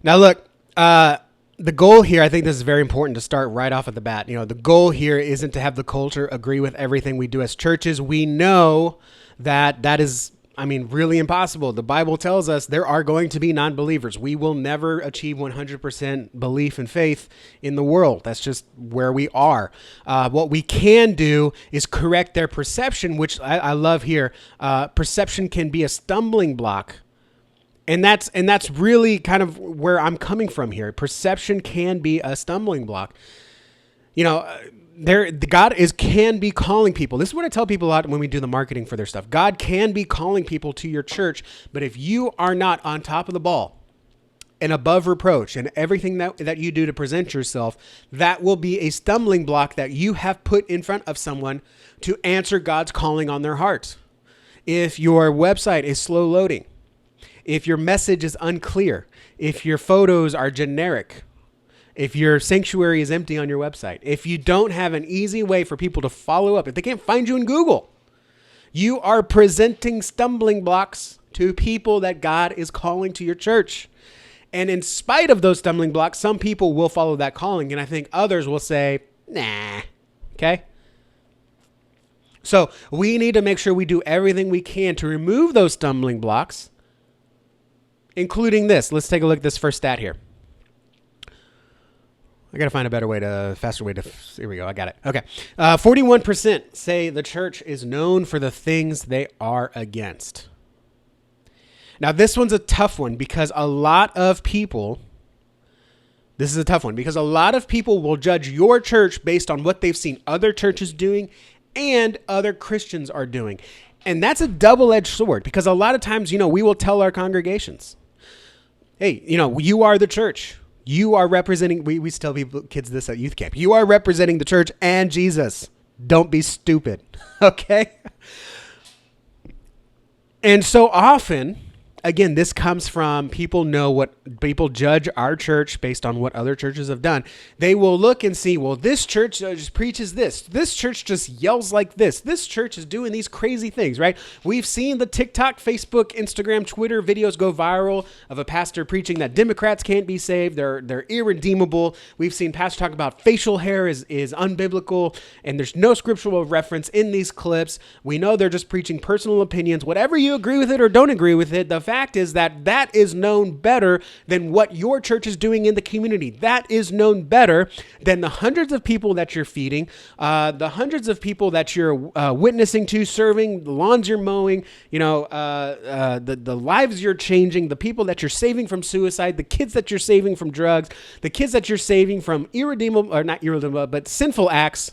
Now, look, the goal here, I think this is very important to start right off at the bat. The goal here isn't to have the culture agree with everything we do as churches. We know that is, really impossible. The Bible tells us there are going to be non-believers. We will never achieve 100% belief and faith in the world. That's just where we are. What we can do is correct their perception, which I love here. Perception can be a stumbling block. And that's really kind of where I'm coming from here. Perception can be a stumbling block. God can be calling people. This is what I tell people a lot when we do the marketing for their stuff. God can be calling people to your church, but if you are not on top of the ball and above reproach and everything that you do to present yourself, that will be a stumbling block that you have put in front of someone to answer God's calling on their hearts. If your website is slow loading, if your message is unclear, if your photos are generic, if your sanctuary is empty on your website, if you don't have an easy way for people to follow up, if they can't find you in Google, you are presenting stumbling blocks to people that God is calling to your church. And in spite of those stumbling blocks, some people will follow that calling, and I think others will say, nah, okay? So we need to make sure we do everything we can to remove those stumbling blocks, including this. Let's take a look at this first stat here. I got to find a faster way to, here we go. I got it. Okay. 41% say the church is known for the things they are against. Now, this one's a tough one because a lot of people will judge your church based on what they've seen other churches doing and other Christians are doing. And that's a double-edged sword because a lot of times, we will tell our congregations, hey, you are the church. You are representing, we tell kids this at youth camp. You are representing the church and Jesus. Don't be stupid. Okay? And so often, again, this comes from people judge our church based on what other churches have done. They will look and see, well, this church just preaches this. This church just yells like this. This church is doing these crazy things, right? We've seen the TikTok, Facebook, Instagram, Twitter videos go viral of a pastor preaching that Democrats can't be saved. They're irredeemable. We've seen pastors talk about facial hair is unbiblical, and there's no scriptural reference in these clips. We know they're just preaching personal opinions. Whatever you agree with it or don't agree with it, the fact is that is known better than what your church is doing in the community. That is known better than the hundreds of people that you're feeding, the hundreds of people that you're witnessing to, serving, the lawns you're mowing, the lives you're changing, the people that you're saving from suicide, the kids that you're saving from drugs, the kids that you're saving from sinful acts.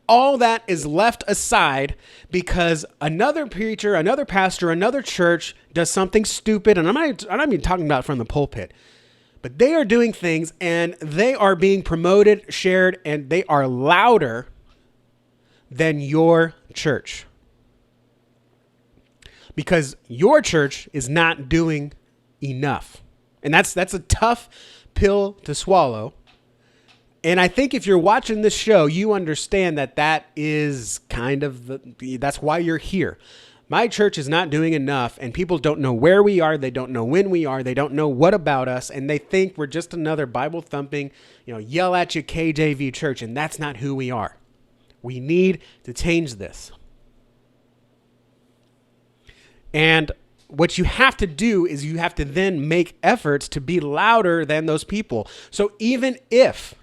All that is left aside because another preacher, another pastor, another church does something stupid. And I'm not even talking about from the pulpit, but they are doing things and they are being promoted, shared, and they are louder than your church. Because your church is not doing enough. And that's a tough pill to swallow. And I think if you're watching this show, you understand that is kind of that's why you're here. My church is not doing enough, and people don't know where we are. They don't know when we are. They don't know what about us, and they think we're just another Bible thumping, yell at you KJV church, and that's not who we are. We need to change this. And what you have to do is you have to then make efforts to be louder than those people. So even if,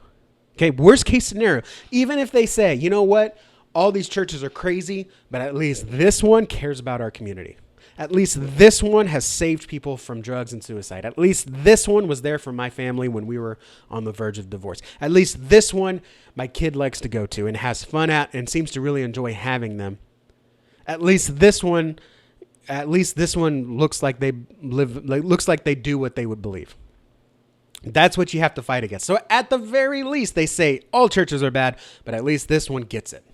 worst case scenario, even if they say, you know what, all these churches are crazy, but at least this one cares about our community. At least this one has saved people from drugs and suicide. At least this one was there for my family when we were on the verge of divorce. At least this one my kid likes to go to and has fun at and seems to really enjoy having them. At least this one looks like they do what they would believe. That's what you have to fight against. So at the very least, they say all churches are bad, but at least this one gets it.